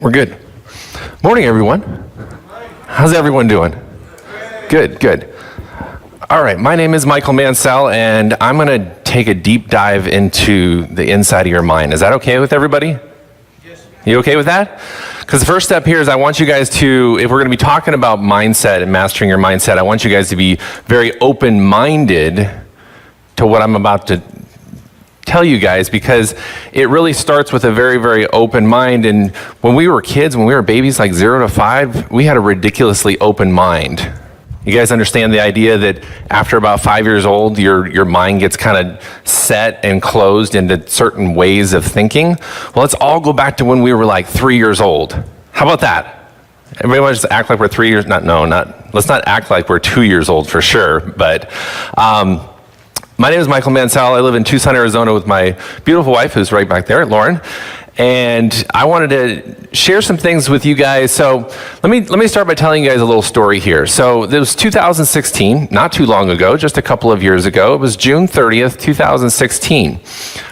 We're good. Morning, everyone. How's everyone doing? Good, good. All right, my name is Michael Mansell, and I'm going to take a deep dive into the inside of your mind. Is that okay with everybody? Yes. You okay with that? Because the first step here is I want you guys to, if we're going to be talking about mindset and mastering your mindset, I want you guys to be very open-minded to what I'm about to tell you guys, because it really starts with a very, very open mind. And when we were kids, when we were babies, like 0 to 5, we had a ridiculously open mind. You guys understand the idea that after about 5 years old, your mind gets kind of set and closed into certain ways of thinking? Well, let's all go back to when we were like 3 years old. How about that? Everybody want to just act like we're 3 years? Let's not act like we're 2 years old for sure, but my name is Michael Mansell. I live in Tucson, Arizona with my beautiful wife, who's right back there, Lauren. And I wanted to share some things with you guys. So let me start by telling you guys a little story here. So it was 2016, not too long ago, just a couple of years ago. It was June 30th, 2016.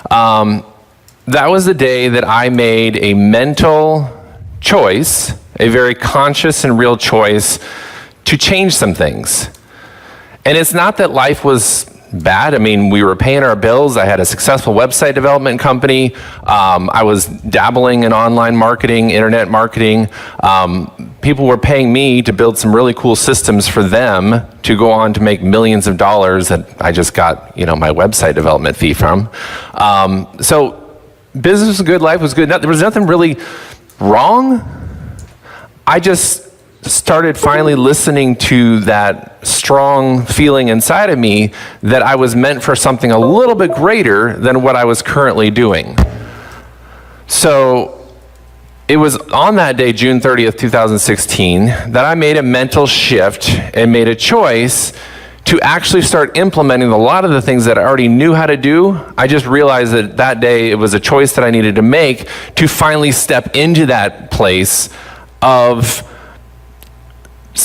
That was the day that I made a mental choice, a very conscious and real choice to change some things. And it's not that life was bad. I mean, we were paying our bills. I had a successful website development company. I was dabbling in online marketing, internet marketing. People were paying me to build some really cool systems for them to go on to make millions of dollars that I just got, my website development fee from. So business was good, life was good. There was nothing really wrong. I just started finally listening to that strong feeling inside of me that I was meant for something a little bit greater than what I was currently doing. So it was on that day, June 30th, 2016, that I made a mental shift and made a choice to actually start implementing a lot of the things that I already knew how to do. I just realized that that day it was a choice that I needed to make to finally step into that place of,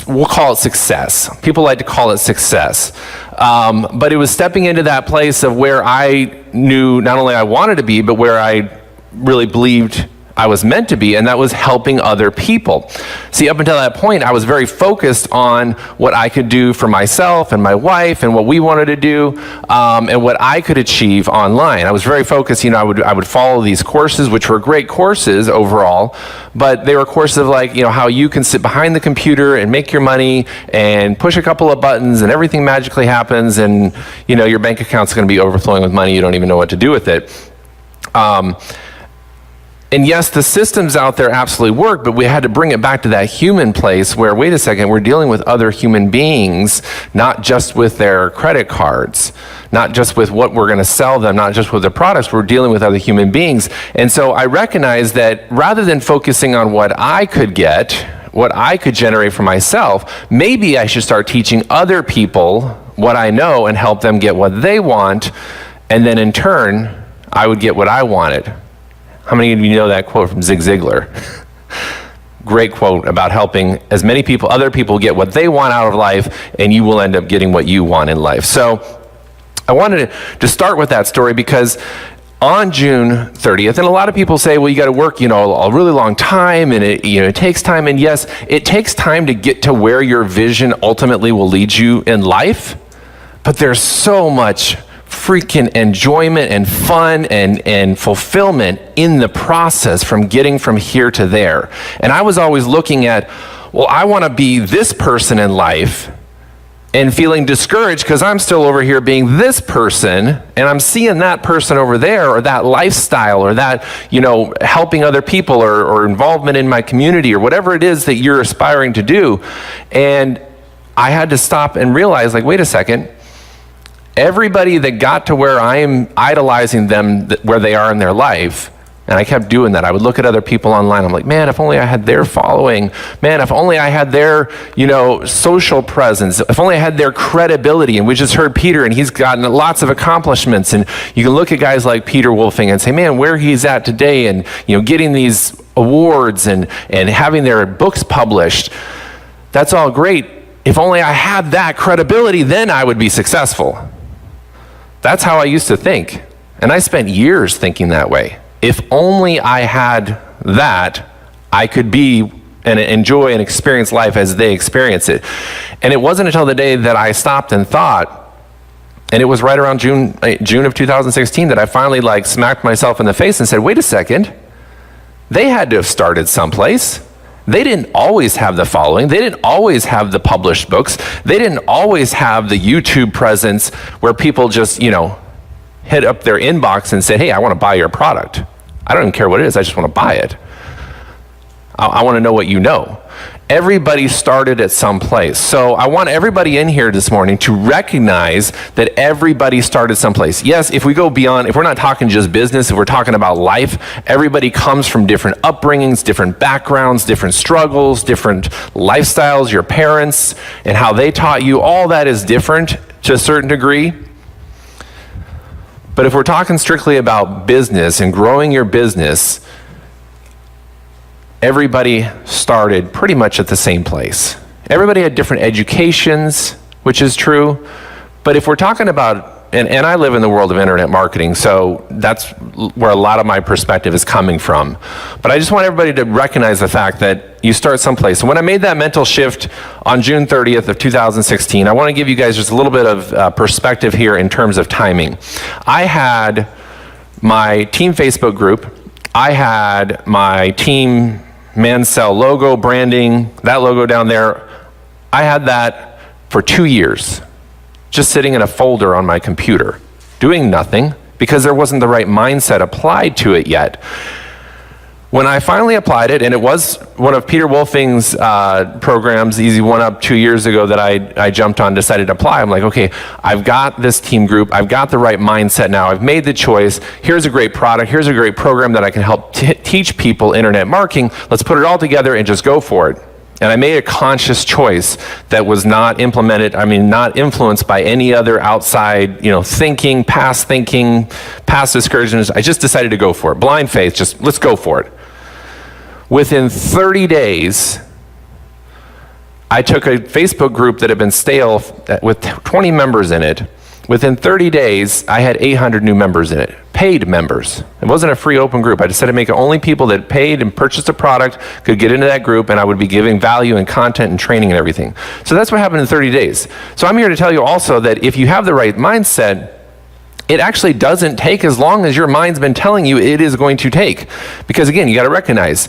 we'll call it success. People like to call it success. But it was stepping into that place of where I knew not only I wanted to be, but where I really believed I was meant to be, and that was helping other people. See, up until that point, I was very focused on what I could do for myself and my wife and what we wanted to do, and what I could achieve online. I was very focused, I would follow these courses, which were great courses overall, but they were courses of like, how you can sit behind the computer and make your money and push a couple of buttons and everything magically happens, and your bank account's going to be overflowing with money. You don't even know what to do with it. And yes, the systems out there absolutely work, but we had to bring it back to that human place where, wait a second, we're dealing with other human beings, not just with their credit cards, not just with what we're going to sell them, not just with their products. We're dealing with other human beings. And so I recognized that rather than focusing on what I could get, what I could generate for myself, maybe I should start teaching other people what I know and help them get what they want, and then in turn, I would get what I wanted. How many of you know that quote from Zig Ziglar? Great quote about helping as many people, other people get what they want out of life, and you will end up getting what you want in life. So I wanted to start with that story because on June 30th, and a lot of people say, well, you got to work, a really long time, and it takes time. And yes, it takes time to get to where your vision ultimately will lead you in life. But there's so much freaking enjoyment and fun and fulfillment in the process from getting from here to there. And I was always looking at, well, I want to be this person in life, and feeling discouraged because I'm still over here being this person, and I'm seeing that person over there, or that lifestyle, or that, helping other people, or involvement in my community, or whatever it is that you're aspiring to do. And I had to stop and realize, like, wait a second, everybody that got to where I am idolizing them, where they are in their life, and I kept doing that. I would look at other people online. I'm like, man, if only I had their following. Man, if only I had their, social presence. If only I had their credibility. And we just heard Peter, and he's gotten lots of accomplishments. And you can look at guys like Peter Wolfing and say, man, where he's at today, and getting these awards and having their books published. That's all great. If only I had that credibility, then I would be successful. That's how I used to think. And I spent years thinking that way. If only I had that, I could be and enjoy and experience life as they experience it. And it wasn't until the day that I stopped and thought, and it was right around June of 2016 that I finally like smacked myself in the face and said, wait a second, they had to have started someplace. They didn't always have the following. They didn't always have the published books. They didn't always have the YouTube presence where people just, hit up their inbox and say, hey, I want to buy your product. I don't even care what it is, I just want to buy it. I want to know what you know. Everybody started at some place. So I want everybody in here this morning to recognize that everybody started someplace. Yes, if we go beyond, if we're not talking just business, if we're talking about life, everybody comes from different upbringings, different backgrounds, different struggles, different lifestyles, your parents and how they taught you, all that is different to a certain degree. But if we're talking strictly about business and growing your business, everybody started pretty much at the same place. Everybody had different educations, which is true. But if we're talking about, and I live in the world of internet marketing, so that's where a lot of my perspective is coming from. But I just want everybody to recognize the fact that you start someplace. So when I made that mental shift on June 30th of 2016, I want to give you guys just a little bit of perspective here in terms of timing. I had my team Facebook group. I had my team Mansell logo, branding, that logo down there. I had that for 2 years, just sitting in a folder on my computer, doing nothing because there wasn't the right mindset applied to it yet. When I finally applied it, and it was one of Peter Wolfing's programs, Easy One Up 2 years ago that I jumped on, decided to apply. I'm like, okay, I've got this team group. I've got the right mindset now. I've made the choice. Here's a great product. Here's a great program that I can help teach people internet marketing. Let's put it all together and just go for it. And I made a conscious choice that was not not influenced by any other outside, thinking, past discouragements. I just decided to go for it. Blind faith, just let's go for it. Within 30 days, I took a Facebook group that had been stale with 20 members in it. Within 30 days, I had 800 new members in it, paid members. It wasn't a free open group. I decided to make it only people that paid and purchased a product could get into that group, and I would be giving value and content and training and everything. So that's what happened in 30 days. So I'm here to tell you also that if you have the right mindset, it actually doesn't take as long as your mind's been telling you it is going to take. Because again, you got to recognize,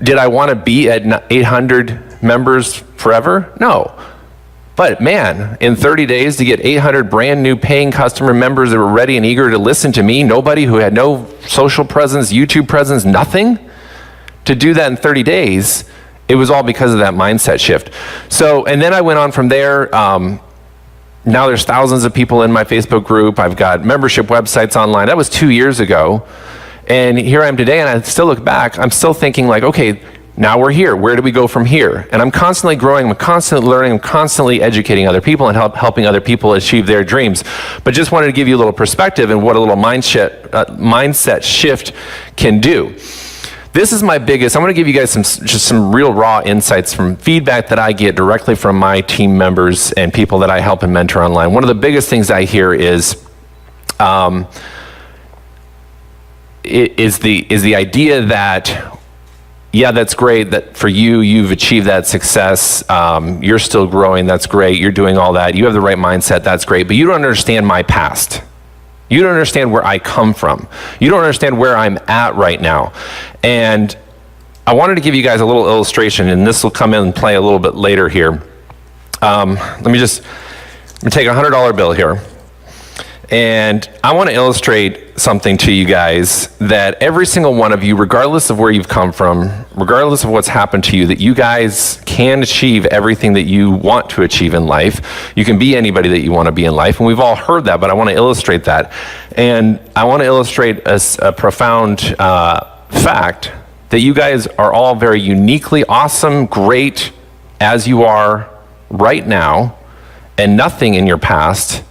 did I want to be at 800 members forever? No. But man, in 30 days to get 800 brand new paying customer members that were ready and eager to listen to me, nobody who had no social presence, YouTube presence, nothing, to do that in 30 days, it was all because of that mindset shift. So, and then I went on from there. Now there's thousands of people in my Facebook group. I've got membership websites online. That was 2 years ago. And here I am today, and I still look back, I'm still thinking like, okay, now we're here. Where do we go from here? And I'm constantly growing, I'm constantly learning, I'm constantly educating other people and helping other people achieve their dreams. But just wanted to give you a little perspective and what a little mindset shift can do. This is my biggest, I'm going to give you guys some real raw insights from feedback that I get directly from my team members and people that I help and mentor online. One of the biggest things I hear is the idea that, yeah, that's great that for you, you've achieved that success. You're still growing. That's great. You're doing all that. You have the right mindset. That's great. But you don't understand my past. You don't understand where I come from. You don't understand where I'm at right now. And I wanted to give you guys a little illustration, and this will come in and play a little bit later here. Let me take a $100 bill here. And I want to illustrate something to you guys that every single one of you, regardless of where you've come from, regardless of what's happened to you, that you guys can achieve everything that you want to achieve in life. You can be anybody that you want to be in life. And we've all heard that, but I want to illustrate that. And I want to illustrate a profound fact that you guys are all very uniquely awesome, great as you are right now, and nothing in your past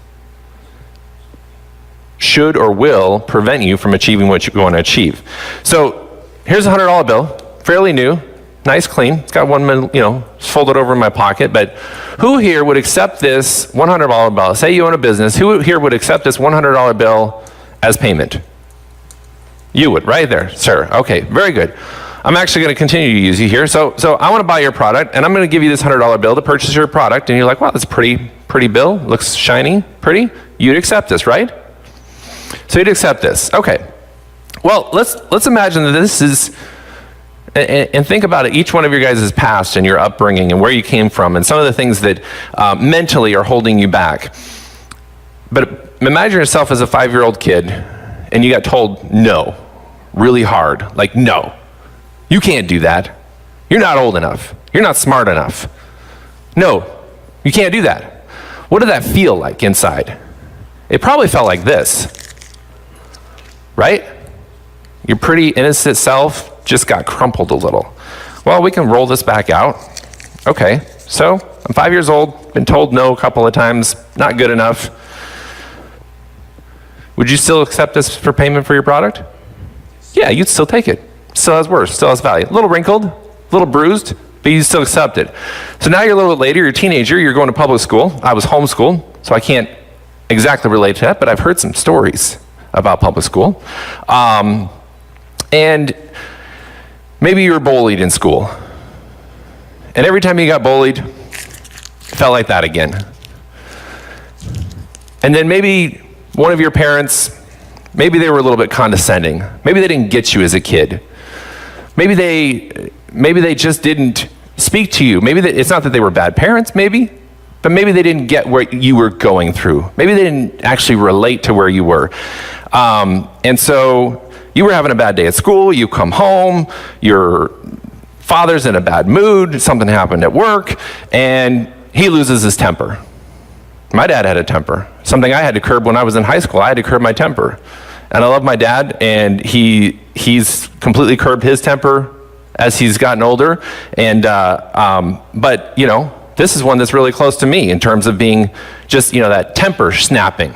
should or will prevent you from achieving what you want to achieve. So here's a $100 bill, fairly new, nice, clean. It's got it's folded over in my pocket. But who here would accept this $100 bill? Say you own a business. Who here would accept this $100 bill as payment? You would, right there, sir. Okay, very good. I'm actually going to continue to use you here. So I want to buy your product, and I'm going to give you this $100 bill to purchase your product. And you're like, wow, that's a pretty bill. Looks shiny, pretty. You'd accept this, right? So you'd accept this. Okay. Well, let's imagine that this is, and think about it, each one of your guys' past and your upbringing and where you came from and some of the things that mentally are holding you back. But imagine yourself as a 5-year-old kid and you got told no, really hard, like no, you can't do that. You're not old enough. You're not smart enough. No, you can't do that. What did that feel like inside? It probably felt like this, right? Your pretty innocent self just got crumpled a little. Well, we can roll this back out. Okay, so I'm 5 years old, been told no a couple of times, not good enough. Would you still accept this for payment for your product? Yeah, you'd still take it. Still has worth, still has value. A little wrinkled, a little bruised, but you still accept it. So now you're a little bit later, you're a teenager, you're going to public school. I was homeschooled, so I can't exactly relate to that, but I've heard some stories about public school. And maybe you were bullied in school. And every time you got bullied, it felt like that again. And then maybe one of your parents, maybe they were a little bit condescending. Maybe they didn't get you as a kid. Maybe they just didn't speak to you. It's not that they were bad parents, but maybe they didn't get what you were going through. Maybe they didn't actually relate to where you were. And so you were having a bad day at school, you come home, your father's in a bad mood, something happened at work, and he loses his temper. My dad had a temper, something I had to curb when I was in high school. I had to curb my temper. And I love my dad, and he's completely curbed his temper as he's gotten older. And but you know, this is one that's really close to me in terms of being just, you know, that temper snapping.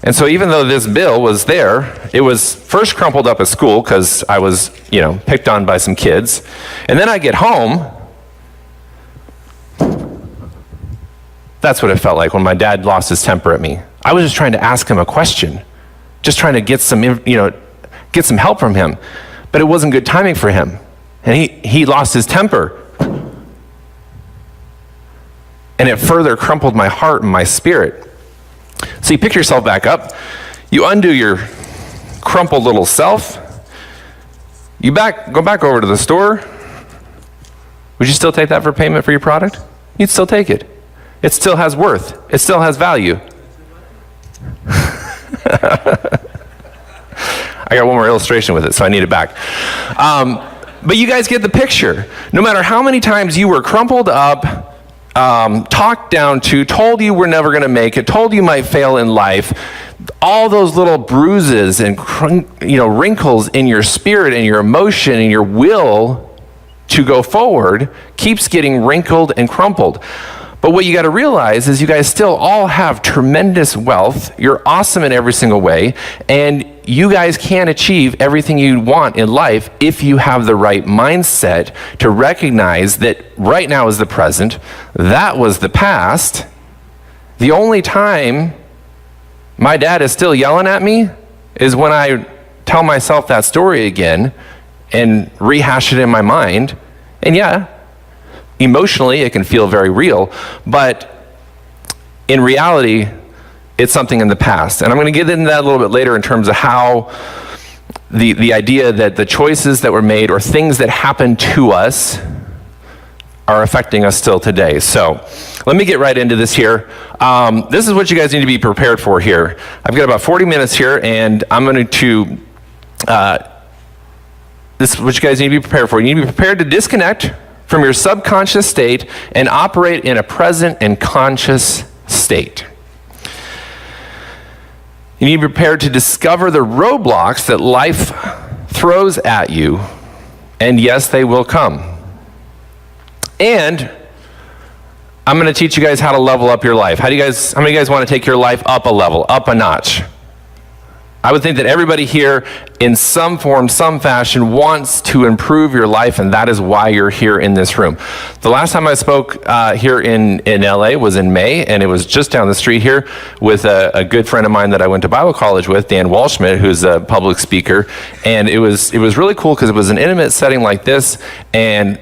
And so even though this bill was there, it was first crumpled up at school because I was, you know, picked on by some kids. And then I get home. That's what it felt like when my dad lost his temper at me. I was just trying to ask him a question, just trying to get some help from him. But it wasn't good timing for him. And he lost his temper. And it further crumpled my heart and my spirit. So you pick yourself back up, you undo your crumpled little self, you go back over to the store. Would you still take that for payment for your product? You'd still take it. It still has worth. It still has value. I got one more illustration with it, so I need it back. But you guys get the picture. No matter how many times you were crumpled up, talked down to, told you were never going to make it, told you might fail in life, all those little bruises and wrinkles in your spirit and your emotion and your will to go forward keeps getting wrinkled and crumpled. But what you got to realize is you guys still all have tremendous wealth. You're awesome in every single way, and you guys can achieve everything you want in life if you have the right mindset to recognize that right now is the present, that was the past. The only time my dad is still yelling at me is when I tell myself that story again and rehash it in my mind. And yeah, emotionally it can feel very real, but in reality, it's something in the past. And I'm going to get into that a little bit later in terms of how the idea that the choices that were made or things that happened to us are affecting us still today. So let me get right into this here. This is what you guys need to be prepared for here. I've got about 40 minutes here, and I'm going to, this is what you guys need to be prepared for. You need to be prepared to disconnect from your subconscious state and operate in a present and conscious state. You need to be prepared to discover the roadblocks that life throws at you, and yes, they will come. And I'm going to teach you guys how to level up your life. How many of you guys want to take your life up a level, up a notch? I would think that everybody here in some form, some fashion wants to improve your life, and that is why you're here in this room. The last time I spoke here in LA was in May, and it was just down the street here with a good friend of mine that I went to Bible college with, Dan Walschmidt, who's a public speaker. And it was really cool because it was an intimate setting like this, and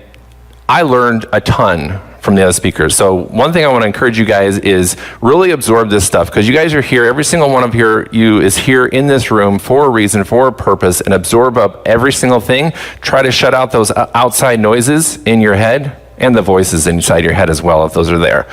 I learned a ton from the other speakers. So one thing I want to encourage you guys is really absorb this stuff, because you guys are here, every single one of you is here in this room for a reason, for a purpose, and absorb up every single thing. Try to shut out those outside noises in your head and the voices inside your head as well, if those are there.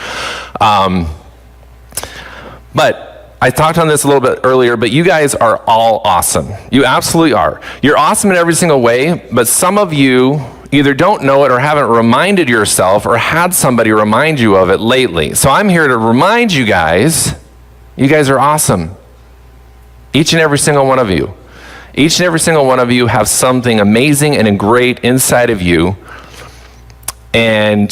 But I talked on this a little bit earlier, but you guys are all awesome. You absolutely are. You're awesome in every single way, but some of you either don't know it or haven't reminded yourself or had somebody remind you of it lately. So I'm here to remind you guys are awesome. Each and every single one of you. Each and every single one of you have something amazing and great inside of you, and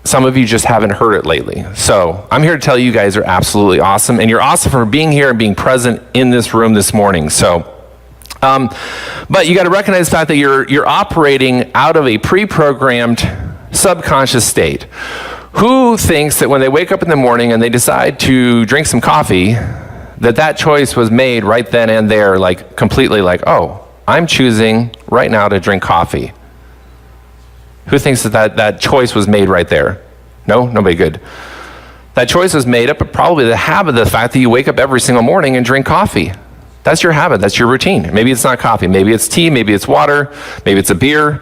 some of you just haven't heard it lately. So I'm here to tell you guys are absolutely awesome, and you're awesome for being here and being present in this room this morning. But you got to recognize the fact that you're operating out of a pre-programmed subconscious state. Who thinks that when they wake up in the morning and they decide to drink some coffee, that choice was made right then and there, like completely like, oh, I'm choosing right now to drink coffee? Who thinks that choice was made right there? No? Nobody? Good. That choice was made up of probably the habit, the fact that you wake up every single morning and drink coffee. That's your habit. That's your routine. Maybe it's not coffee. Maybe it's tea. Maybe it's water. Maybe it's a beer.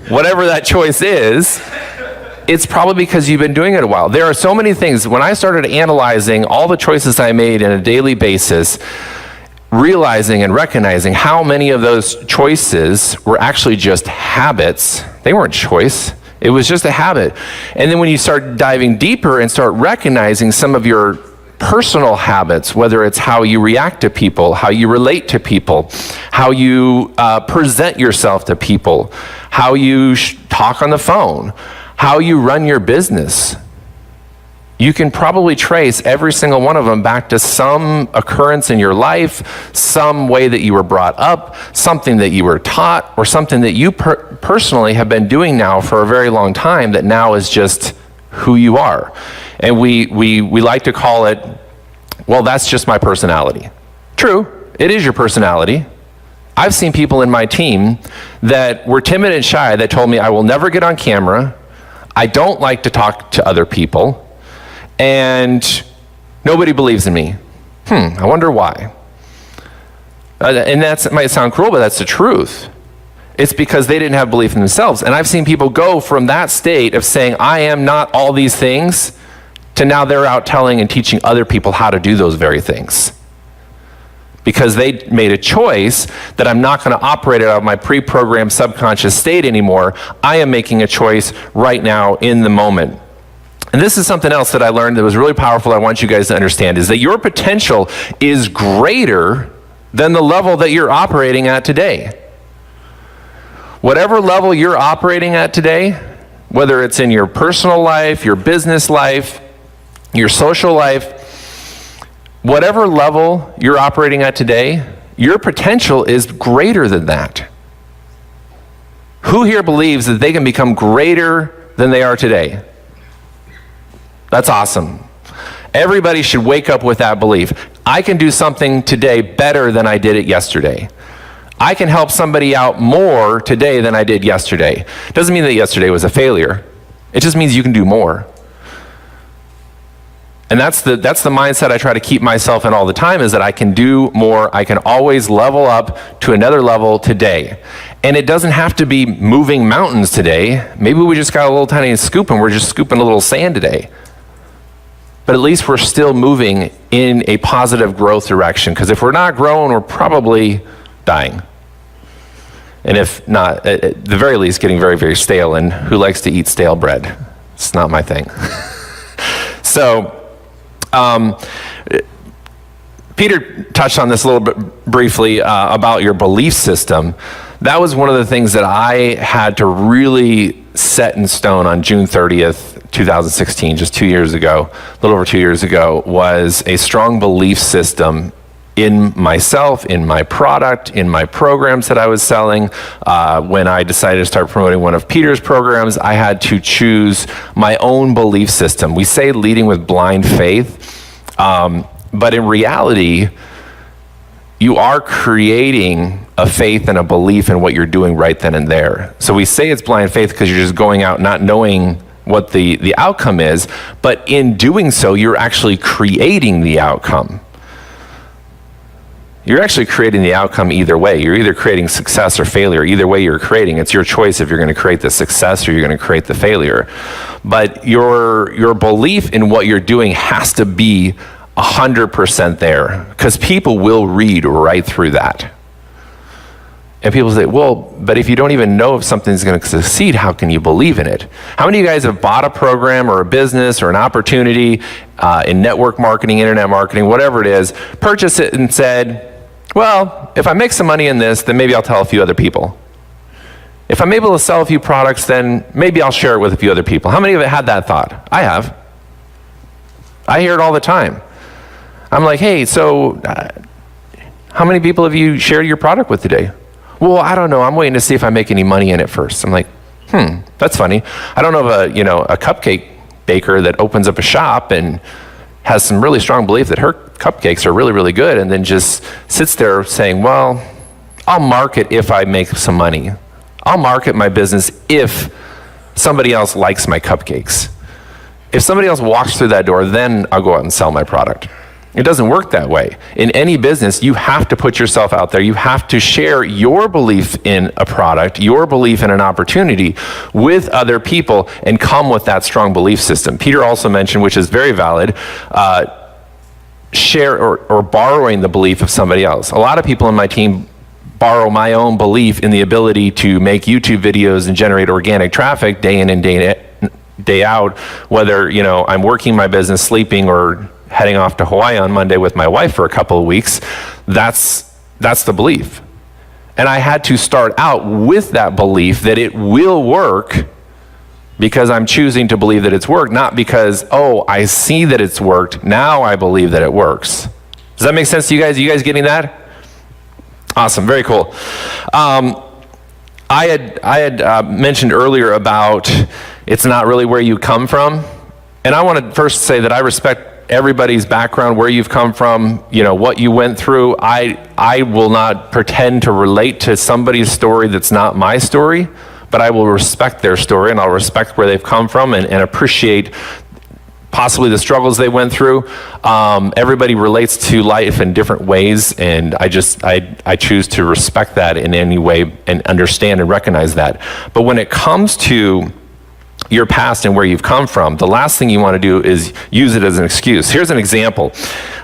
Whatever that choice is, it's probably because you've been doing it a while. There are so many things. When I started analyzing all the choices I made on a daily basis, realizing and recognizing how many of those choices were actually just habits. They weren't choice. It was just a habit. And then when you start diving deeper and start recognizing some of your personal habits, whether it's how you react to people, how you relate to people, how you present yourself to people, how you talk on the phone, how you run your business, you can probably trace every single one of them back to some occurrence in your life, some way that you were brought up, something that you were taught, or something that you personally have been doing now for a very long time that now is just who you are. And we like to call it, well, that's just my personality. True, it is your personality. I've seen people in my team that were timid and shy that told me, I will never get on camera, I don't like to talk to other people, and nobody believes in me. I wonder why. And that might sound cruel, but that's the truth. It's because they didn't have belief in themselves. And I've seen people go from that state of saying, I am not all these things, to now they're out telling and teaching other people how to do those very things. Because they made a choice that I'm not going to operate out of my pre-programmed subconscious state anymore. I am making a choice right now in the moment. And this is something else that I learned that was really powerful I want you guys to understand, is that your potential is greater than the level that you're operating at today. Whatever level you're operating at today, whether it's in your personal life, your business life, your social life, whatever level you're operating at today, your potential is greater than that. Who here believes that they can become greater than they are today? That's awesome. Everybody should wake up with that belief. I can do something today better than I did it yesterday. I can help somebody out more today than I did yesterday. Doesn't mean that yesterday was a failure. It just means you can do more. And that's the mindset I try to keep myself in all the time, is that I can do more. I can always level up to another level today. And it doesn't have to be moving mountains today. Maybe we just got a little tiny scoop and we're just scooping a little sand today. But at least we're still moving in a positive growth direction. Because if we're not growing, we're probably dying. And if not, at the very least, getting very, very stale. And who likes to eat stale bread? It's not my thing. So, Peter touched on this a little bit briefly about your belief system. That was one of the things that I had to really set in stone on June 30th, 2016, just 2 years ago, a little over 2 years ago, was a strong belief system in myself, in my product, in my programs that I was selling. When I decided to start promoting one of Peter's programs, I had to choose my own belief system. We say leading with blind faith, but in reality, you are creating a faith and a belief in what you're doing right then and there. So we say it's blind faith because you're just going out not knowing what the outcome is, but in doing so, you're actually creating the outcome. You're actually creating the outcome either way. You're either creating success or failure. Either way you're creating. It's your choice if you're going to create the success or you're going to create the failure. But your belief in what you're doing has to be 100% there, because people will read right through that. And people say, well, but if you don't even know if something's going to succeed, how can you believe in it? How many of you guys have bought a program or a business or an opportunity in network marketing, internet marketing, whatever it is, purchased it and said, well, if I make some money in this, then maybe I'll tell a few other people. If I'm able to sell a few products, then maybe I'll share it with a few other people. How many of you had that thought? I have. I hear it all the time. I'm like, hey, so how many people have you shared your product with today? Well, I don't know. I'm waiting to see if I make any money in it first. I'm like, that's funny. I don't know of a cupcake baker that opens up a shop and has some really strong belief that her cupcakes are really, really good, and then just sits there saying, well, I'll market if I make some money. I'll market my business if somebody else likes my cupcakes. If somebody else walks through that door, then I'll go out and sell my product. It doesn't work that way. In any business, you have to put yourself out there. You have to share your belief in a product, your belief in an opportunity with other people, and come with that strong belief system. Peter also mentioned, which is very valid, share or borrowing the belief of somebody else. A lot of people in my team borrow my own belief in the ability to make YouTube videos and generate organic traffic day in and day out, whether I'm working my business, sleeping, or heading off to Hawaii on Monday with my wife for a couple of weeks. That's the belief. And I had to start out with that belief that it will work, because I'm choosing to believe that it's worked, not because, oh, I see that it's worked, now I believe that it works. Does that make sense to you guys? You guys getting that? Awesome, very cool. I had mentioned earlier about it's not really where you come from. And I want to first say that I respect everybody's background, where you've come from, what you went through. I will not pretend to relate to somebody's story that's not my story, but I will respect their story, and I'll respect where they've come from and appreciate possibly the struggles they went through. Everybody relates to life in different ways, and I choose to respect that in any way and understand and recognize that. But when it comes to your past and where you've come from, the last thing you want to do is use it as an excuse. Here's an example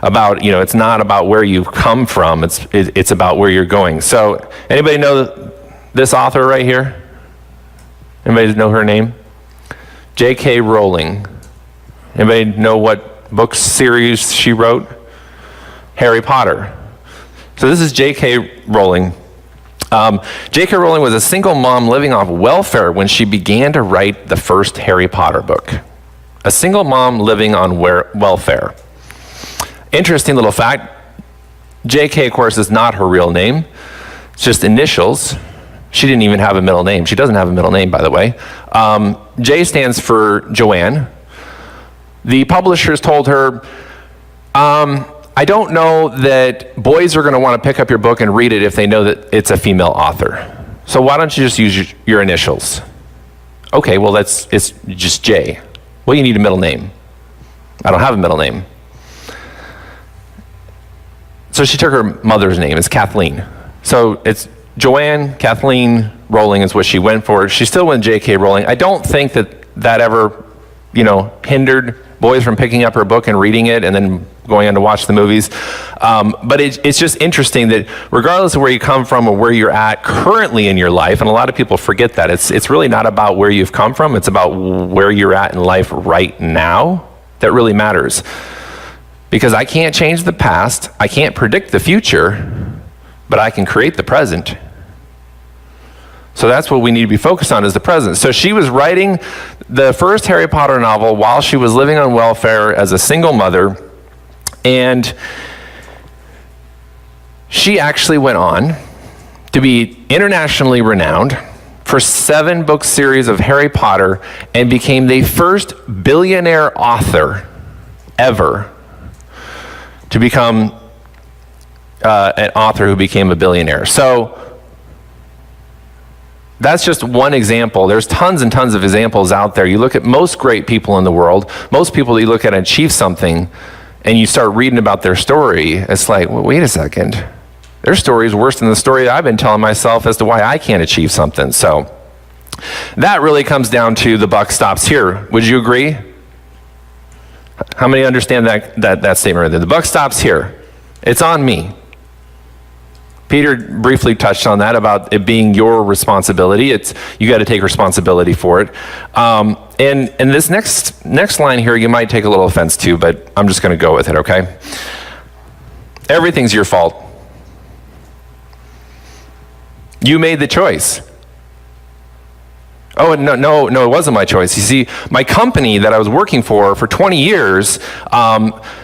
about, it's not about where you've come from, it's about where you're going. So, anybody know this author right here? Anybody know her name? J.K. Rowling. Anybody know what book series she wrote? Harry Potter. So this is J.K. Rowling. J.K. Rowling was a single mom living off welfare when she began to write the first Harry Potter book. A single mom living on welfare. Interesting little fact, J.K., of course, is not her real name. It's just initials. She didn't even have a middle name. She doesn't have a middle name, by the way. J stands for Joanne. The publishers told her, I don't know that boys are going to want to pick up your book and read it if they know that it's a female author. So why don't you just use your initials? Okay, well, it's just J. Well, you need a middle name. I don't have a middle name. So she took her mother's name. It's Kathleen. So it's Joanne Kathleen Rowling is what she went for. She still went J.K. Rowling. I don't think that ever, hindered boys from picking up her book and reading it and then going on to watch the movies. But it's just interesting that regardless of where you come from or where you're at currently in your life, and a lot of people forget that, it's really not about where you've come from, it's about where you're at in life right now that really matters. Because I can't change the past, I can't predict the future, but I can create the present. So that's what we need to be focused on, is the present. So she was writing the first Harry Potter novel while she was living on welfare as a single mother. And She actually went on to be internationally renowned for 7-book series of Harry Potter and became the first billionaire author ever to become an author who became a billionaire. So that's just one example. There's tons and tons of examples out there. You look at most great people in the world, most people that you look at achieve something, and you start reading about their story, it's like, well, wait a second. Their story is worse than the story that I've been telling myself as to why I can't achieve something. So that really comes down to the buck stops here. Would you agree? How many understand that statement right there? The buck stops here. It's on me. Peter briefly touched on that about it being your responsibility. You got to take responsibility for it. And this next line here, you might take a little offense to, but I'm just going to go with it, okay? Everything's your fault. You made the choice. Oh, no, it wasn't my choice. You see, my company that I was working for 20 years,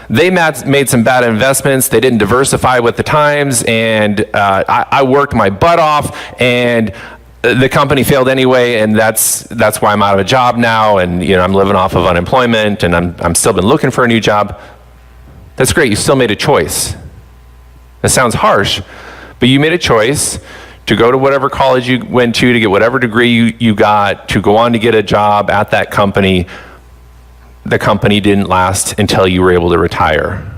they made some bad investments. They didn't diversify with the times, and I worked my butt off, and the company failed anyway, and that's why I'm out of a job now, and I'm living off of unemployment, and I'm still been looking for a new job. That's great. You still made a choice. That sounds harsh, but you made a choice to go to whatever college you went to get whatever degree you got, to go on to get a job at that company. The company didn't last until you were able to retire.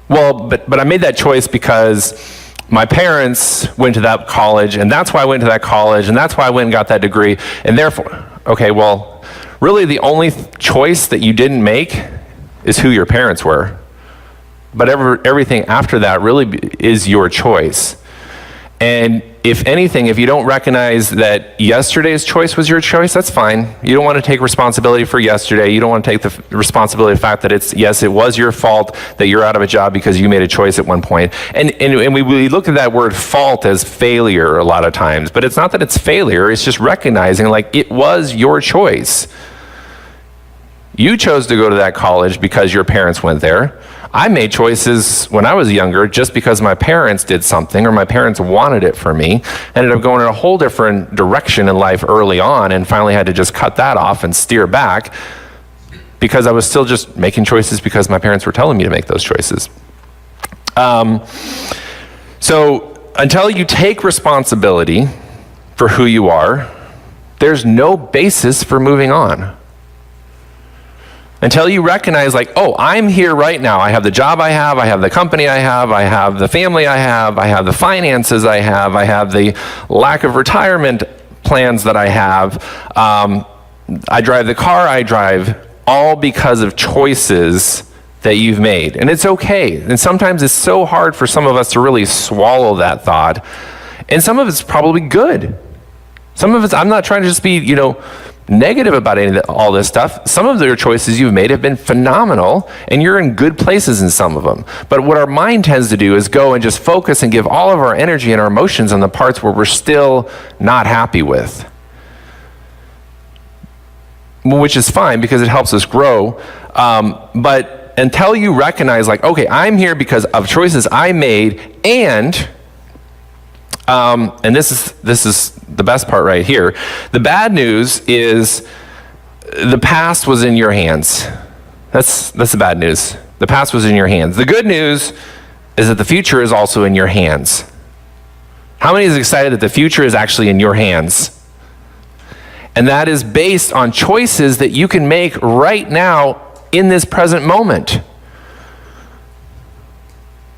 Well, but I made that choice because my parents went to that college, and that's why I went to that college, and that's why I went and got that degree, and therefore, okay, well, really the only choice that you didn't make is who your parents were. But everything after that really is your choice. And if anything, if you don't recognize that yesterday's choice was your choice, that's fine. You don't want to take responsibility for yesterday. You don't want to take the responsibility of the fact that it was your fault that you're out of a job because you made a choice at one point. And we look at that word fault as failure a lot of times, but it's not that it's failure, it's just recognizing like it was your choice. You chose to go to that college because your parents went there. I made choices when I was younger just because my parents did something or my parents wanted it for me. Ended up going in a whole different direction in life early on and finally had to just cut that off and steer back because I was still just making choices because my parents were telling me to make those choices. So until you take responsibility for who you are, there's no basis for moving on. Until you recognize like, oh, I'm here right now. I have the job I have the company I have the family I have the finances I have the lack of retirement plans that I have. I drive the car I drive, all because of choices that you've made. And it's okay. And sometimes it's so hard for some of us to really swallow that thought. And some of it's probably good. Some of it's, I'm not trying to just be, negative about all this stuff. Some of the choices you've made have been phenomenal, and you're in good places in some of them. But what our mind tends to do is go and just focus and give all of our energy and our emotions on the parts where we're still not happy with. Which is fine because it helps us grow. But until you recognize like, okay, I'm here because of choices I made, and this is the best part right here. The bad news is the past was in your hands. That's the bad news. The past was in your hands. The good news is that the future is also in your hands. How many is excited that the future is actually in your hands? And that is based on choices that you can make right now in this present moment.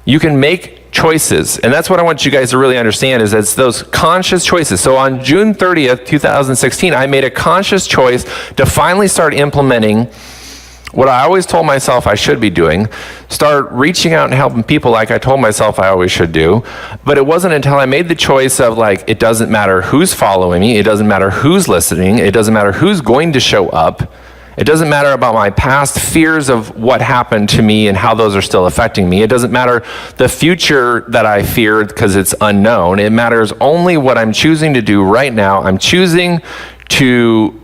You can make choices, and that's what I want you guys to really understand is it's those conscious choices. So on June 30th, 2016, I made a conscious choice to finally start implementing what I always told myself I should be doing, start reaching out and helping people like I told myself I always should do. But it wasn't until I made the choice of like, it doesn't matter who's following me, it doesn't matter who's listening, it doesn't matter who's going to show up, it doesn't matter about my past fears of what happened to me and how those are still affecting me. It doesn't matter the future that I feared because it's unknown. It matters only what I'm choosing to do right now. I'm choosing to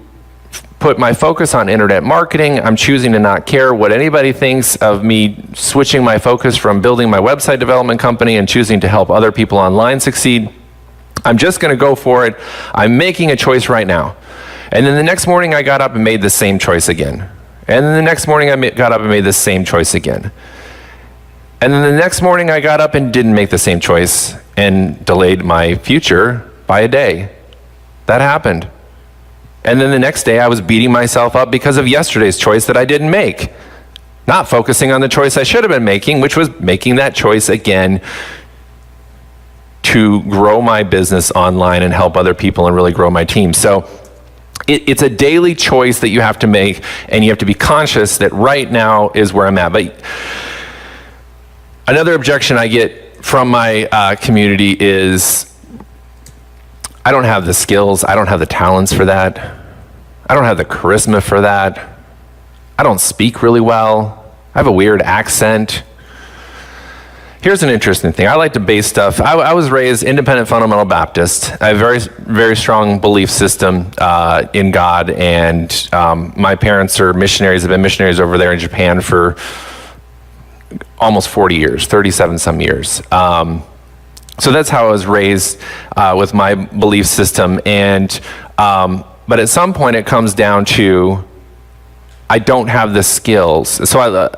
put my focus on internet marketing. I'm choosing to not care what anybody thinks of me switching my focus from building my website development company and choosing to help other people online succeed. I'm just going to go for it. I'm making a choice right now. And then the next morning I got up and made the same choice again. And then the next morning I got up and made the same choice again. And then the next morning I got up and didn't make the same choice and delayed my future by a day. That happened. And then the next day I was beating myself up because of yesterday's choice that I didn't make. Not focusing on the choice I should have been making, which was making that choice again to grow my business online and help other people and really grow my team. So it's a daily choice that you have to make, and you have to be conscious that right now is where I'm at. But another objection I get from my community is, I don't have the skills, I don't have the talents for that, I don't have the charisma for that, I don't speak really well, I have a weird accent. Here's an interesting thing. I like to base stuff. I was raised independent fundamental Baptist. I have a very, very strong belief system in God, and my parents are missionaries, have been missionaries over there in Japan for almost 40 years, 37 some years. So that's how I was raised with my belief system. And but at some point it comes down to, I don't have the skills. So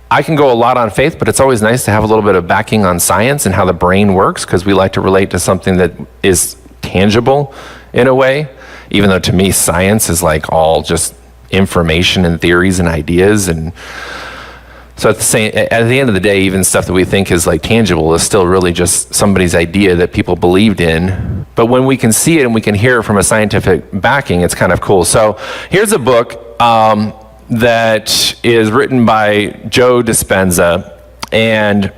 I can go a lot on faith, but it's always nice to have a little bit of backing on science and how the brain works, because we like to relate to something that is tangible in a way, even though to me science is like all just information and theories and ideas. And so at the end of the day, even stuff that we think is like tangible is still really just somebody's idea that people believed in. But when we can see it and we can hear it from a scientific backing, it's kind of cool. So here's a book that is written by Joe Dispenza. And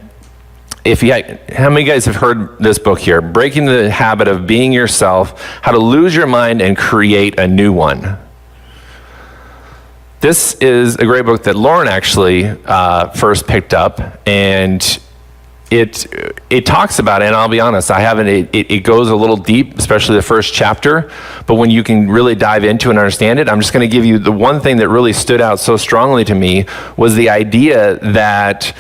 how many guys have heard this book here? Breaking the Habit of Being Yourself, How to Lose Your Mind and Create a New One. This is a great book that Lauren actually first picked up, and it talks about it, and I'll be honest, it goes a little deep, especially the first chapter, but when you can really dive into and understand it, I'm just going to give you the one thing that really stood out so strongly to me was the idea that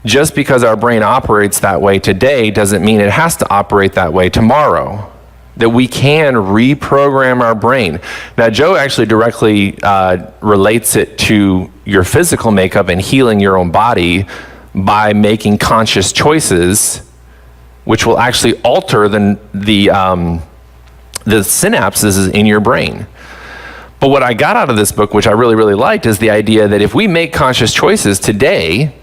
just because our brain operates that way today doesn't mean it has to operate that way tomorrow. That we can reprogram our brain. Now, Joe actually directly relates it to your physical makeup and healing your own body by making conscious choices, which will actually alter the synapses in your brain. But what I got out of this book, which I really, really liked, is the idea that if we make conscious choices today,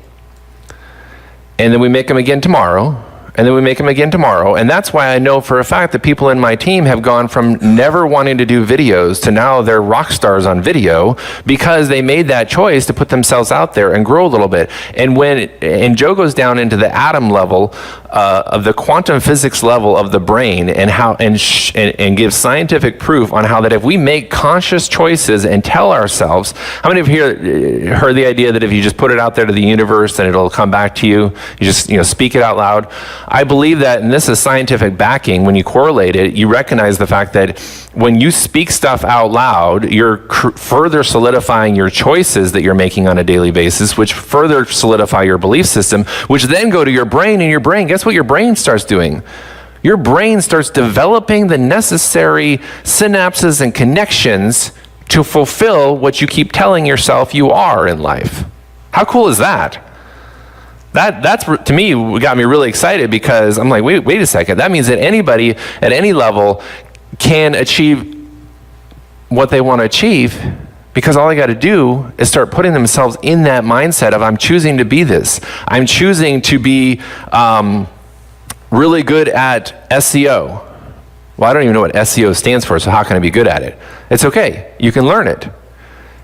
and then we make them again tomorrow, and then we make them again tomorrow. And that's why I know for a fact that people in my team have gone from never wanting to do videos to now they're rock stars on video, because they made that choice to put themselves out there and grow a little bit. And Joe goes down into the atom level of the quantum physics level of the brain, and gives scientific proof on how that if we make conscious choices and tell ourselves, how many of you here heard the idea that if you just put it out there to the universe, then it'll come back to you? You just speak it out loud. I believe that, and this is scientific backing, when you correlate it, you recognize the fact that when you speak stuff out loud, you're further solidifying your choices that you're making on a daily basis, which further solidify your belief system, which then go to your brain, and your brain, guess what your brain starts doing? Your brain starts developing the necessary synapses and connections to fulfill what you keep telling yourself you are in life. How cool is that? That's to me what got me really excited, because I'm like, wait a second. That means that anybody at any level can achieve what they want to achieve, because all they got to do is start putting themselves in that mindset of, I'm choosing to be this. I'm choosing to be really good at SEO. Well, I don't even know what SEO stands for, so how can I be good at it? It's okay. You can learn it,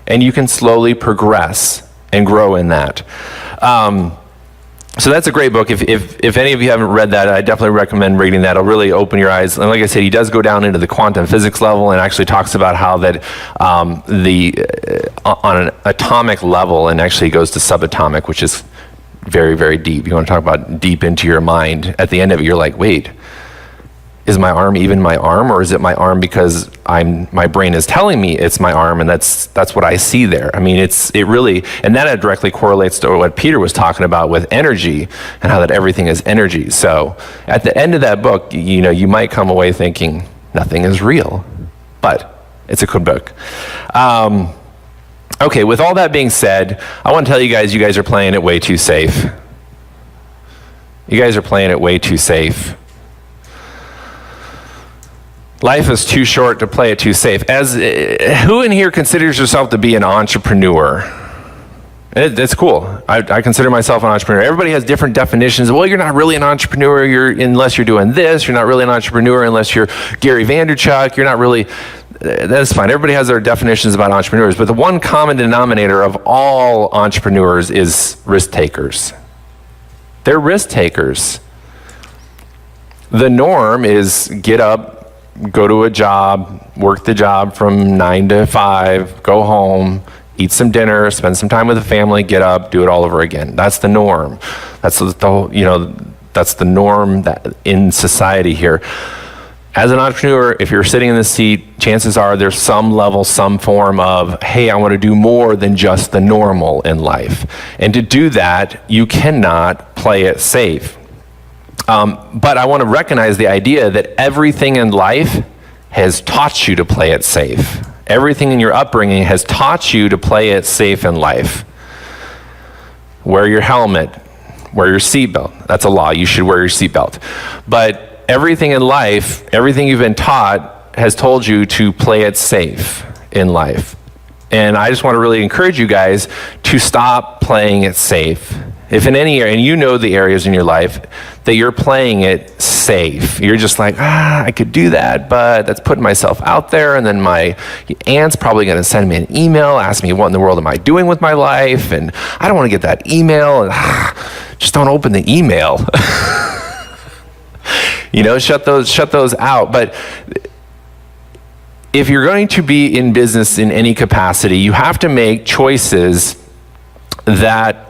and you can slowly progress and grow in that. So that's a great book. If any of you haven't read that, I definitely recommend reading that. It'll really open your eyes. And like I said, he does go down into the quantum physics level and actually talks about how that on an atomic level, and actually goes to subatomic, which is very, very deep. You want to talk about deep into your mind. At the end of it, you're like, wait, Is my arm even my arm, or is it my arm because my brain is telling me it's my arm, and that's what I see there? I mean, it really, and that directly correlates to what Peter was talking about with energy and how that everything is energy. So at the end of that book, you might come away thinking nothing is real, but it's a good book. Okay, with all that being said, I want to tell you guys are playing it way too safe. You guys are playing it way too safe. Life is too short to play it too safe. Who in here considers yourself to be an entrepreneur? It's cool. I consider myself an entrepreneur. Everybody has different definitions. Well, you're not really an entrepreneur unless you're doing this. You're not really an entrepreneur unless you're Gary Vaynerchuk. You're not really. That's fine. Everybody has their definitions about entrepreneurs. But the one common denominator of all entrepreneurs is risk takers. They're risk takers. The norm is get up, go to a job, work the job from 9 to 5, go home, eat some dinner, spend some time with the family, get up, do it all over again. That's the norm. That's that's the norm that in society here. As an entrepreneur, if you're sitting in the seat, chances are there's some level, some form of, hey, I want to do more than just the normal in life. And to do that, you cannot play it safe. But I want to recognize the idea that everything in life has taught you to play it safe. Everything in your upbringing has taught you to play it safe in life. Wear your helmet, wear your seatbelt. That's a law. You should wear your seatbelt. But everything in life, everything you've been taught has told you to play it safe in life. And I just want to really encourage you guys to stop playing it safe. If in any area, and you know the areas in your life that you're playing it safe, you're just like, I could do that, but that's putting myself out there, and then my aunt's probably going to send me an email, ask me what in the world am I doing with my life, and I don't want to get that email, and just don't open the email. Shut those out. But if you're going to be in business in any capacity, you have to make choices that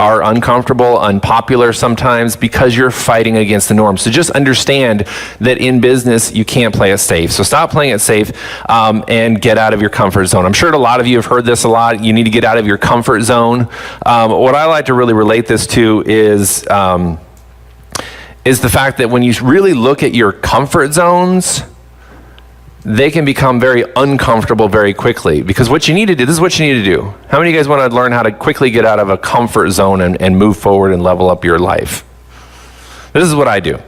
are uncomfortable, unpopular sometimes, because you're fighting against the norm. So just understand that in business, you can't play it safe. So stop playing it safe and get out of your comfort zone. I'm sure a lot of you have heard this a lot. You need to get out of your comfort zone. What I like to really relate this to is the fact that when you really look at your comfort zones, they can become very uncomfortable very quickly. Because what you need to do, this is what you need to do. How many of you guys want to learn how to quickly get out of a comfort zone and move forward and level up your life? This is what I do.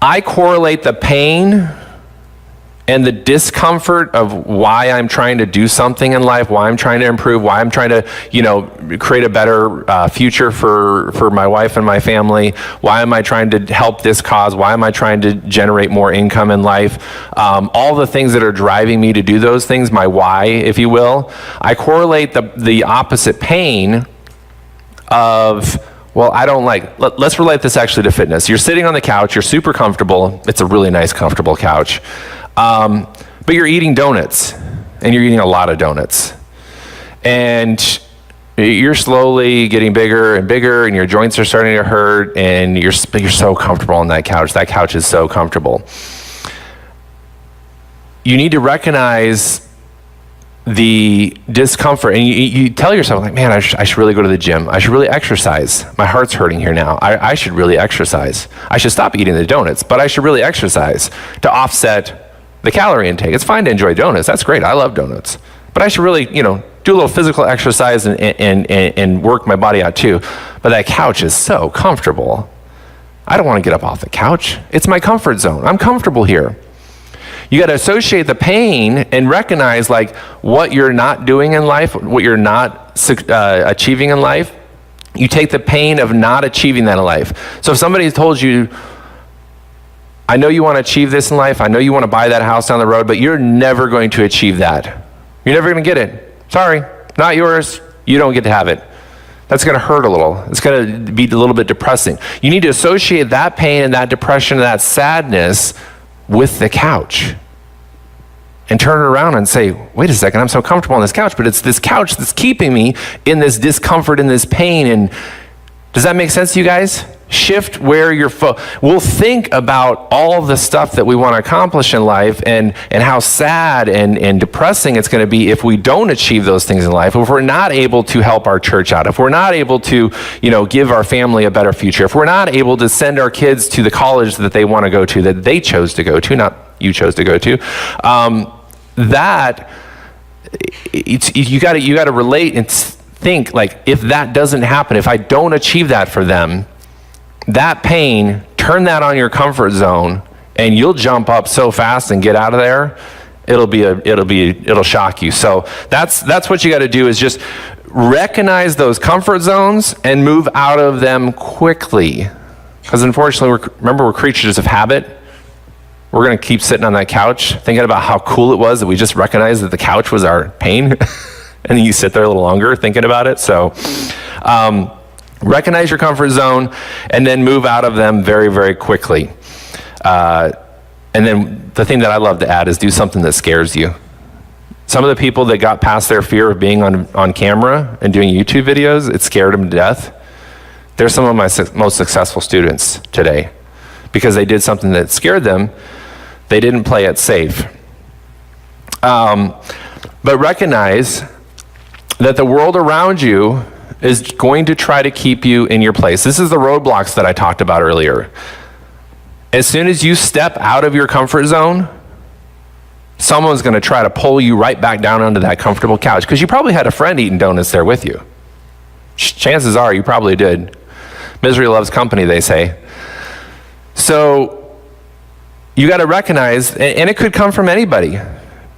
I correlate the pain and the discomfort of why I'm trying to do something in life, why I'm trying to improve, why I'm trying to, create a better future for my wife and my family. Why am I trying to help this cause? Why am I trying to generate more income in life? All the things that are driving me to do those things, my why, if you will. I correlate the opposite pain of, well, I don't like, let's relate this actually to fitness. You're sitting on the couch, you're super comfortable. It's a really nice, comfortable couch. But you're eating donuts, and you're eating a lot of donuts. And you're slowly getting bigger and bigger, and your joints are starting to hurt, and you're so comfortable on that couch. That couch is so comfortable. You need to recognize the discomfort, and you tell yourself, like, man, I should really go to the gym. I should really exercise. My heart's hurting here now. I should really exercise. I should stop eating the donuts, but I should really exercise to offset the calorie intake. It's fine to enjoy donuts. That's great. I love donuts. But I should really, do a little physical exercise and work my body out too. But that couch is so comfortable. I don't want to get up off the couch. It's my comfort zone. I'm comfortable here. You got to associate the pain and recognize what you're not doing in life, what you're not achieving in life. You take the pain of not achieving that in life. So if somebody's told you, I know you want to achieve this in life. I know you want to buy that house down the road, but you're never going to achieve that. You're never going to get it. Sorry, not yours. You don't get to have it. That's going to hurt a little. It's going to be a little bit depressing. You need to associate that pain and that depression and that sadness with the couch. And turn it around and say, wait a second, I'm so comfortable on this couch, but it's this couch that's keeping me in this discomfort and this pain, and Does that make sense to you guys? Shift where you're we'll think about all the stuff that we want to accomplish in life and how sad and depressing it's going to be if we don't achieve those things in life, if we're not able to help our church out, if we're not able to, give our family a better future, if we're not able to send our kids to the college that they want to go to, that they chose to go to, not you chose to go to, you got to relate and think, like, if that doesn't happen, if I don't achieve that for them, that pain, turn that on your comfort zone, and you'll jump up so fast and get out of there. It'll shock you. So that's what you got to do, is just recognize those comfort zones and move out of them quickly. Because unfortunately, we're creatures of habit. We're going to keep sitting on that couch thinking about how cool it was that we just recognized that the couch was our pain. And then you sit there a little longer thinking about it. So recognize your comfort zone and then move out of them very, very quickly. And then the thing that I love to add is do something that scares you. Some of the people that got past their fear of being on camera and doing YouTube videos, it scared them to death. They're some of my most successful students today because they did something that scared them. They didn't play it safe. But recognize that the world around you is going to try to keep you in your place. This is the roadblocks that I talked about earlier. As soon as you step out of your comfort zone, someone's going to try to pull you right back down onto that comfortable couch, because you probably had a friend eating donuts there with you. Chances are you probably did. Misery loves company, they say. So you got to recognize, and it could come from anybody.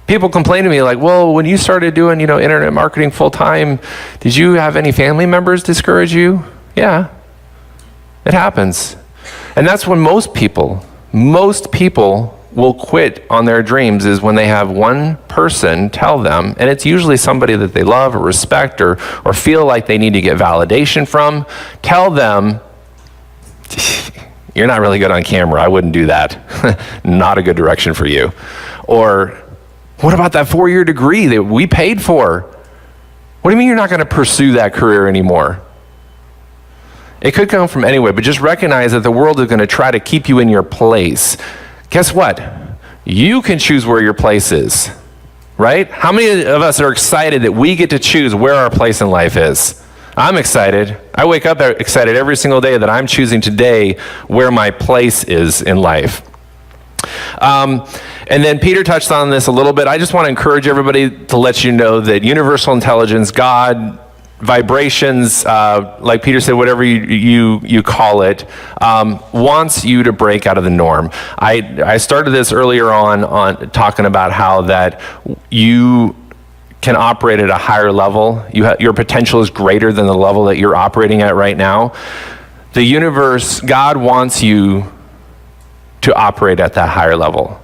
People complain to me like, well, when you started doing, internet marketing full time, did you have any family members discourage you? Yeah, it happens. And that's when most people will quit on their dreams, is when they have one person tell them, and it's usually somebody that they love or respect or feel like they need to get validation from, tell them, you're not really good on camera, I wouldn't do that. Not a good direction for you. Or, what about that 4-year degree that we paid for? What do you mean you're not going to pursue that career anymore? It could come from anywhere, but just recognize that the world is going to try to keep you in your place. Guess what? You can choose where your place is, right? How many of us are excited that we get to choose where our place in life is? I'm excited. I wake up excited every single day that I'm choosing today where my place is in life. And then Peter touched on this a little bit. I just want to encourage everybody to let you know that universal intelligence, God, vibrations, like Peter said, whatever you call it, wants you to break out of the norm. I started this earlier on talking about how that you can operate at a higher level. Your potential is greater than the level that you're operating at right now. The universe, God wants you to operate at that higher level.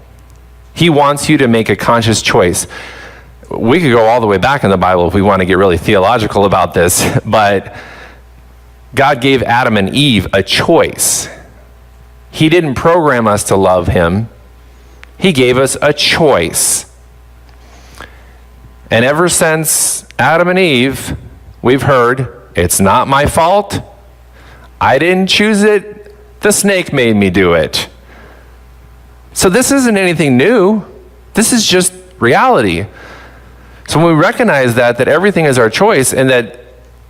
He wants you to make a conscious choice. We could go all the way back in the Bible if we want to get really theological about this, but God gave Adam and Eve a choice. He didn't program us to love him. He gave us a choice. And ever since Adam and Eve, we've heard, it's not my fault. I didn't choose it. The snake made me do it. So this isn't anything new. This is just reality. So when we recognize that everything is our choice, and that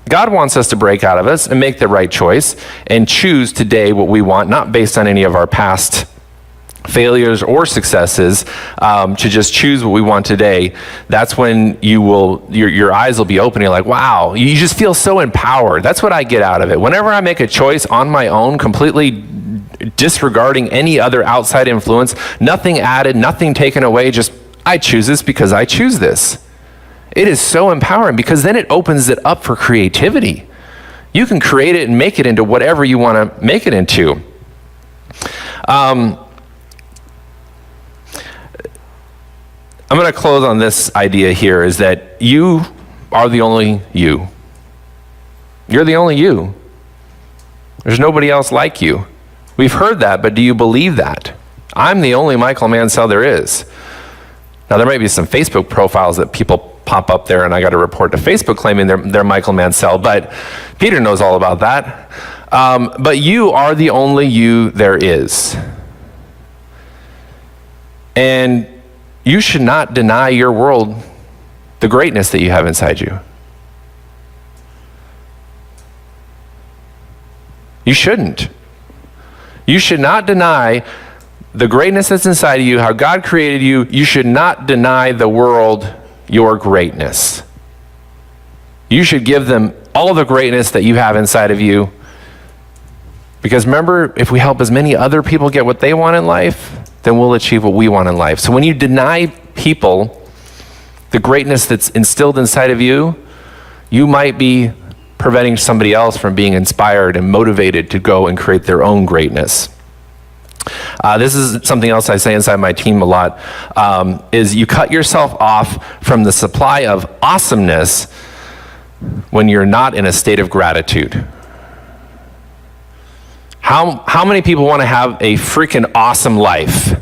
God wants us to break out of us and make the right choice and choose today what we want, not based on any of our past failures or successes, to just choose what we want today, that's when your eyes will be open. You're like, wow, you just feel so empowered. That's what I get out of it. Whenever I make a choice on my own, completely disregarding any other outside influence, nothing added, nothing taken away, just I choose this because I choose this. It is so empowering, because then it opens it up for creativity. You can create it and make it into whatever you want to make it into. I'm going to close on this idea here, is that you are the only you. You're the only you. There's nobody else like you. We've heard that, but do you believe that? I'm the only Michael Mansell there is. Now, there might be some Facebook profiles that people pop up there, and I got to report to Facebook claiming they're Michael Mansell, but Peter knows all about that. But you are the only you there is. And you should not deny your world the greatness that you have inside you. You shouldn't. You should not deny the greatness that's inside of you, how God created you. You should not deny the world your greatness. You should give them all the greatness that you have inside of you. Because remember, if we help as many other people get what they want in life, then we'll achieve what we want in life. So when you deny people the greatness that's instilled inside of you, you might be preventing somebody else from being inspired and motivated to go and create their own greatness. This is something else I say inside my team a lot, is you cut yourself off from the supply of awesomeness when you're not in a state of gratitude. How many people want to have a freaking awesome life?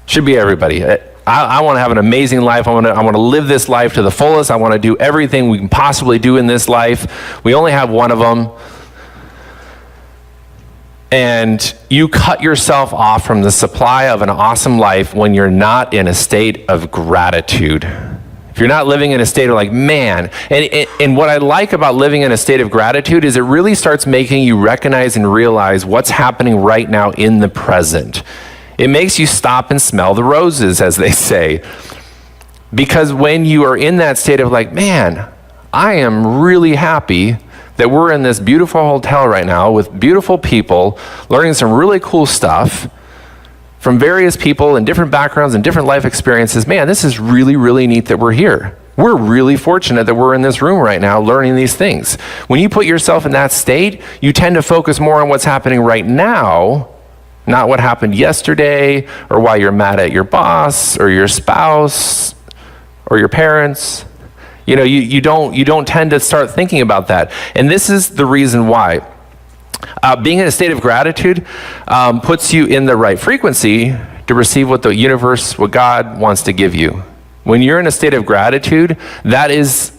Should be everybody. I want to have an amazing life. I want to live this life to the fullest. I want to do everything we can possibly do in this life. We only have one of them. And you cut yourself off from the supply of an awesome life when you're not in a state of gratitude. If you're not living in a state of like, man, and what I like about living in a state of gratitude is it really starts making you recognize and realize what's happening right now in the present. It makes you stop and smell the roses, as they say. Because when you are in that state of like, man, I am really happy that we're in this beautiful hotel right now with beautiful people, learning some really cool stuff from various people in different backgrounds and different life experiences. Man, this is really, really neat that we're here. We're really fortunate that we're in this room right now learning these things. When you put yourself in that state, you tend to focus more on what's happening right now, not what happened yesterday or why you're mad at your boss or your spouse or your parents. You know, you don't tend to start thinking about that. And this is the reason why. Being in a state of gratitude puts you in the right frequency to receive what the universe, what God wants to give you. When you're in a state of gratitude, that is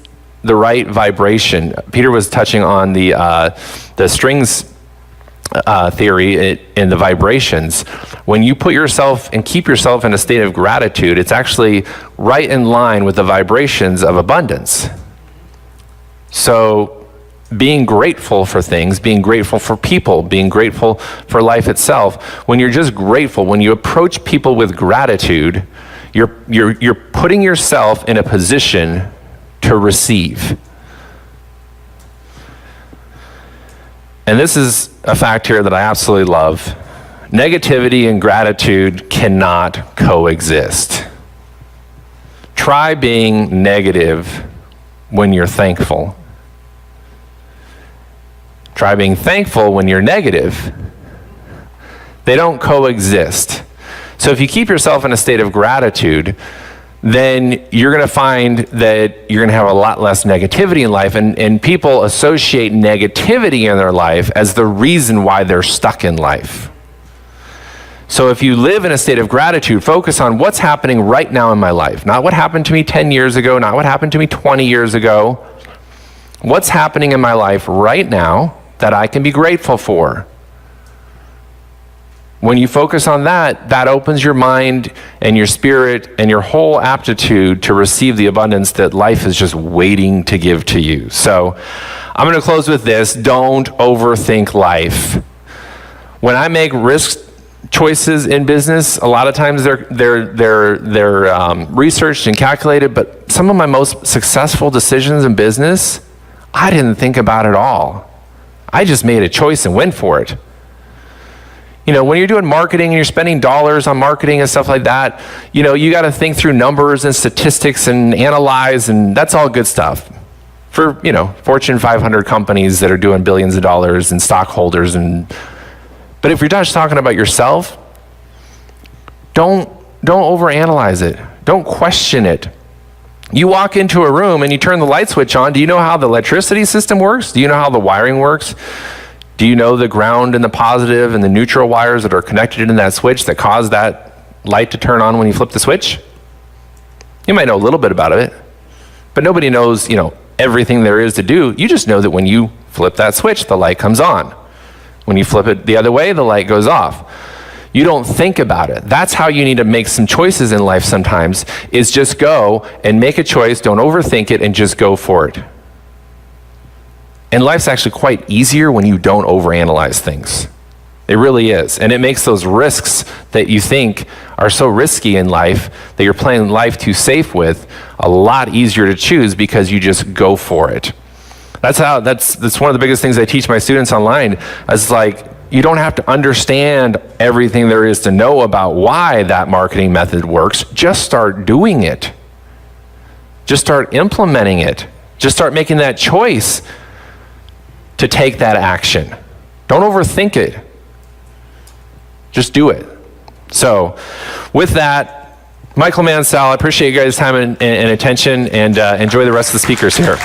the right vibration. Peter was touching on the strings theory in the vibrations. When you put yourself and keep yourself in a state of gratitude, it's actually right in line with the vibrations of abundance. So being grateful for things, being grateful for people, being grateful for life itself, when you're just grateful, when you approach people with gratitude, you're putting yourself in a position to receive. And this is a fact here that I absolutely love. Negativity and gratitude cannot coexist. Try being negative when you're thankful. Try being thankful when you're negative. They don't coexist. So if you keep yourself in a state of gratitude, then you're going to find that you're going to have a lot less negativity in life, and people associate negativity in their life as the reason why they're stuck in life. So if you live in a state of gratitude, focus on what's happening right now in my life, not what happened to me 10 years ago, not what happened to me 20 years ago. What's happening in my life right now that I can be grateful for? When you focus on that, that opens your mind and your spirit and your whole aptitude to receive the abundance that life is just waiting to give to you. So I'm going to close with this. Don't overthink life. When I make risk choices in business, a lot of times they're researched and calculated, but some of my most successful decisions in business, I didn't think about at all. I just made a choice and went for it. You know, when you're doing marketing and you're spending dollars on marketing and stuff like that, you know, you got to think through numbers and statistics and analyze, and that's all good stuff for, you know, Fortune 500 companies that are doing billions of dollars and stockholders. But if you're just talking about yourself, don't overanalyze it. Don't question it. You walk into a room and you turn the light switch on. Do you know how the electricity system works? Do you know how the wiring works? Do you know the ground and the positive and the neutral wires that are connected in that switch that cause that light to turn on when you flip the switch? You might know a little bit about it, but nobody knows, you know, everything there is to do. You just know that when you flip that switch, the light comes on. When you flip it the other way, the light goes off. You don't think about it. That's how you need to make some choices in life sometimes, is just go and make a choice, don't overthink it, and just go for it. And life's actually quite easier when you don't overanalyze things. It really is. And it makes those risks that you think are so risky in life, that you're playing life too safe with, a lot easier to choose because you just go for it. That's one of the biggest things I teach my students online. Is like, you don't have to understand everything there is to know about why that marketing method works. Just start doing it. Just start implementing it. Just start making that choice to take that action. Don't overthink it. Just do it. So with that, Michael Mansell, I appreciate you guys' time and attention, and enjoy the rest of the speakers here.